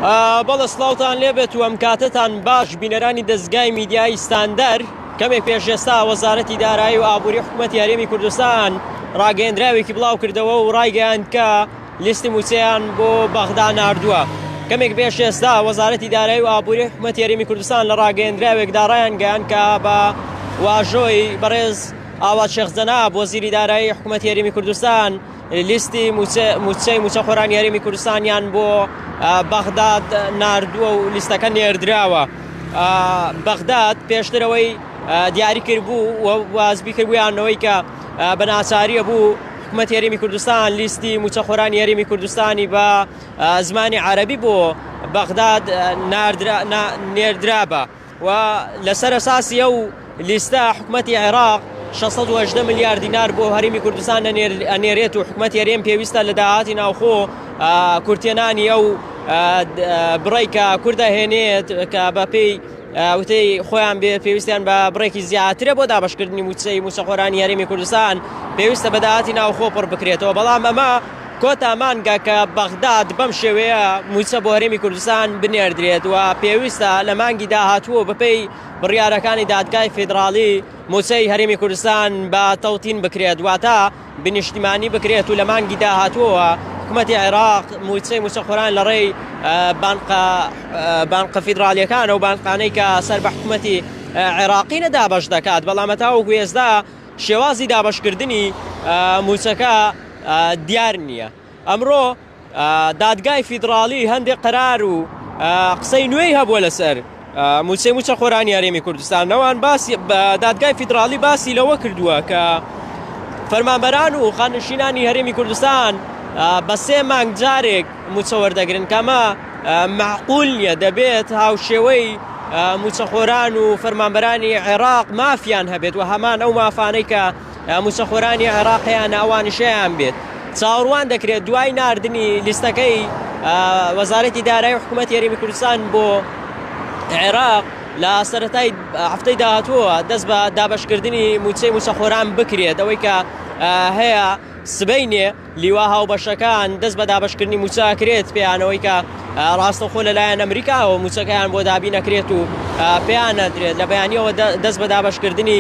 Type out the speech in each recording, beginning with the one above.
بەڵە سڵاوتان لێبێت و ئەم کاتتان باش بینەرانی دەستگای میدیای ستاندەر. کەمێک پێشێستا وەزارەتی دارایی و ئابووری حکوومەتی هەرێمی کوردستان ڕاگەیەندراوێکی بڵاو کردەوە و ڕایگەیاند کە لیستی موچەیان بۆ بەغدا ناردووە. کەمێک پێشێستا وەزارەتی دارایی و ئابووری حکوومەتی هەرێمی کوردستان لە ڕاگەیەندراوێکدا ڕایان گەیاند کە بە واژۆی بەڕێز ئاوات شێخ جەناب وەزیری دارایی حکوومەتی هەرێمی کوردستان لیستی موچە خۆرانی هەرێمی کوردستانیان بۆ بەغداد ناردووە و لیستەکە نێردراوە. بەغداد پێشترەوەی دیاری کردبوو و وازبی کردبوویانەوەی کە بە ناچاریە بوو حکوومەتی هەرێمی کوردستان لیستی موچە خۆرانی هەرێمی کوردستانی بە زمانی عەرەبی بۆ بەغداد نێردرابە و لەسەر ئەساسی ئەو لیستە حکوومەتی عێراق 680 ملیار دینار بۆ هەرێمی کوردستان ئەنێرێت و حکوومەتی هەرێم پێویستە لە داهاتی ناوخۆ کورتێنانی ئەو بڕێی کە کووردە هێنێت کە بەپێی وتەی خۆیان بێ پێویستیان بە بڕێکی زیاترە بۆ دابشکردنی موچە خۆرانی هەرێمی کوردستان پێویستە بە داهاتی ناوخۆ پڕ بکرێتەوە. بەڵام ئەمە کۆتامانگە کە بەغداد بەم شێوەیە موچە بۆ هەرێمی کوردستان بنێردرێت و پێویستە لە مانگی داهاتووە بەپێی بڕیارەکانی دادگای فێدراڵی موچەی هەرێمی کوردستان بە تەوتین بکرێت واتە بنیشتیمانی بکرێت و لە مانگی داهاتووە حکوومەتی عێراق موچە خۆران لە ڕێی بانقە فیدراڵیەکانە و بانقانەی کە سەر بە حکوومەتی عێراقی نەدابەش دەکات. بەڵام هەتاوەکو ئێستا شێوازی دابشکردنی موچەکە دیار نییە. ئەمڕۆ دادگای فیدراڵی هەندێک قەرار و قسەی نوێی هەبووە لەسەر موچە خۆرانی هەرێمی کوردستان. نەوان دادگای فیدراڵی باسی لەوە کردووە کە فەرمانبەران و خانشینانی هەرێمی کوردستان بە 3 مانگ جارێک موچە وەردەگرن کەمە معقول نییە. دەبێت هاوشێوەی موچەخۆران و فەرمانبەرانی عێراق مافیان هەبێت و هەمان ئەو مافانەی کە موچەخۆرانی عێراقیان ئەوانشەیان بێت. چاوەڕوان دەکرێت دوای ناردنی لیستەکەی وەزارەتی دارایی و حکوومەتی هەرێمی کوردستان بۆ عێراق لە سەرەتای هەفتەی داهاتووە دەست بە دابشکردنی موچەخۆران بکرێت. ئەوەی کە هەیە سبەینێ لیوا هاوبەشەکان دەست بە دابشکردنی موچە کرێت پێیانەوەی کە ڕاستەخۆ لەلایەن ئەمریکاوە موچەکەیان بۆ دابی نەکرێت و پێیان نەدرێت لە بەیانیەوە دەست بە دابشکردنی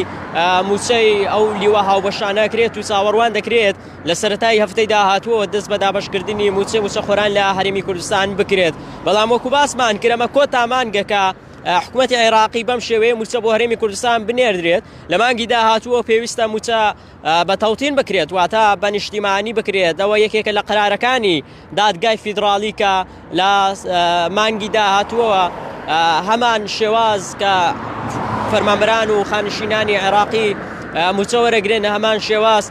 موچەی ئەو لیوا هاوبەشانە کرێت و چاوەڕوان دەکرێت لە سەرەتای هەفتەی داهاتووە دەست بە دابشکردنی موچەخۆران لە هەرێمی کوردستان بکرێت. بەڵام وەکو باسمان کردەمە کۆتامانگەکە حکوومەتی عێراقی بەم شێوەیە موچە بۆ هەرێمی کوردستان بنێردرێت لە مانگی داهاتووە پێویستە موچە بە تەوتین بکرێت واتە بە نیشتیمانی بکرێت. ئەوە یەکێکە لە قەرارەکانی دادگای فیدراڵی کە لە مانگی داهاتووە هەمان شێواز کە فەرمانبەران و خانشینانی عێراقی موچە وەرەگرن هەمان شێواز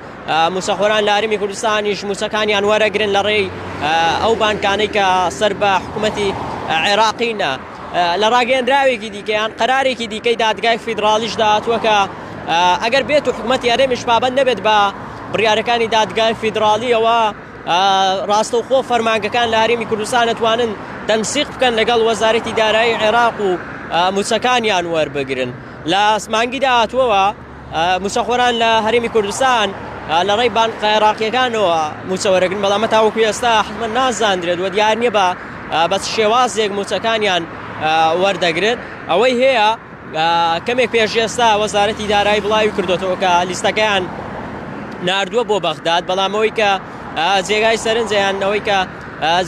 موچەخۆران لە هەرێمی کوردستانیش موچەکانیان وەرەگرن لە ڕێی ئەو بانکانەی کە سەر بە حکوومەتی عێراقینە. لە ڕاگەیەندراوێکی دیکەیان قەرارێکی دیکەی دادگای فیدراڵیش داهاتووە کە ئەگەر بێت و حکوومەتی هەرێمیش پابەند نەبێت بە بڕیارەکانی دادگای فیدراڵیەوە ڕاستەوخۆ فەرمانگەکان لە هەرێمی کوردستان دەتوانن تەنسیق بکەن لەگەڵ وەزارەتی دارایی عێراق و موچەکانیان وەربگرن. لە مانگی داهاتووەوە موچەخۆران لە هەرێمی کوردستان لە ڕێی بانقە عێراقیەکانەوە موچە وەرەگرن. بەڵام هەتاوەکو ئێستا حتمەن نازاندرێت و دیار نییە بە شێوازێک موچەکانیان وەردەگرن. ئەوەی هەیە کەمێک پێش ئێستا وەزارەتی دارایی بڵاوی کردوێتەوە کە لیستەکەیان ناردووە بۆ بەغداد. بەڵام ئەوەی کە جێگای سەرنجیان ئەوەی کە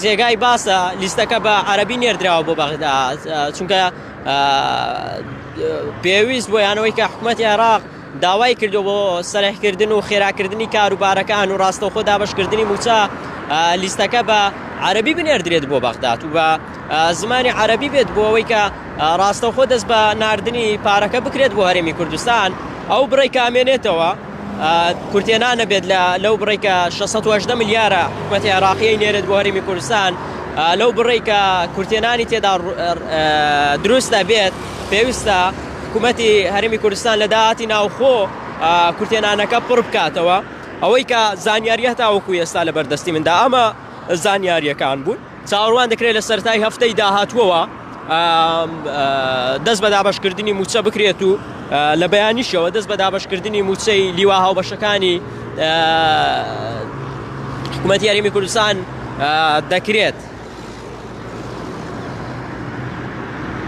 جێگای باسە لیستەکە بە عەرەبی نێردراوە بۆ بەغداد چونکە پێویست بۆ یانەوەی کە حکوومەتی عێراق داوای کردو بۆ سەرێحکردن و خێراکردنی کاروبارەکان و ڕاستەوخۆ دابشکردنی موچە لیستەکە بە عەرەبی بنێردرێت بۆ بەغداد و بە زمانی عەرەبی بێت بۆ ئەوەی کە ڕاستەوخۆ دەست بە ناردنی پارەکە بکرێت بۆ هەرێمی کوردستان. ئەو بڕێک کامێنێتەوە کورتێنانە بێت لەو بڕێک کە 680 ملیارە حکوومەتی عێراقی نێرێت بۆ هەرێمی کوردستان. لەو بڕێک کە کورتێنانی تێدا دروستە بێت پێویستە حکوومەتی هەرێمی کوردستان لە داهاتی ناوخۆ کورتێنانەکە پڕ بکاتەوە. ئەوەی کە زانیاری هەتاوەکو ئێستا لە بەردەستی مندا ئەمە زانیاریەکان بوون. چاوەڕوان دەکرێت لە سەرەتای هەفتەی داهاتووەوە دەست بە دابشکردنی موچە بکرێت و لە بەیانیشەوە دەست بە دابشکردنی موچەی لیوا هاوبەشەکانی حکوومەتی هەرێمی کوردستان دەکرێت.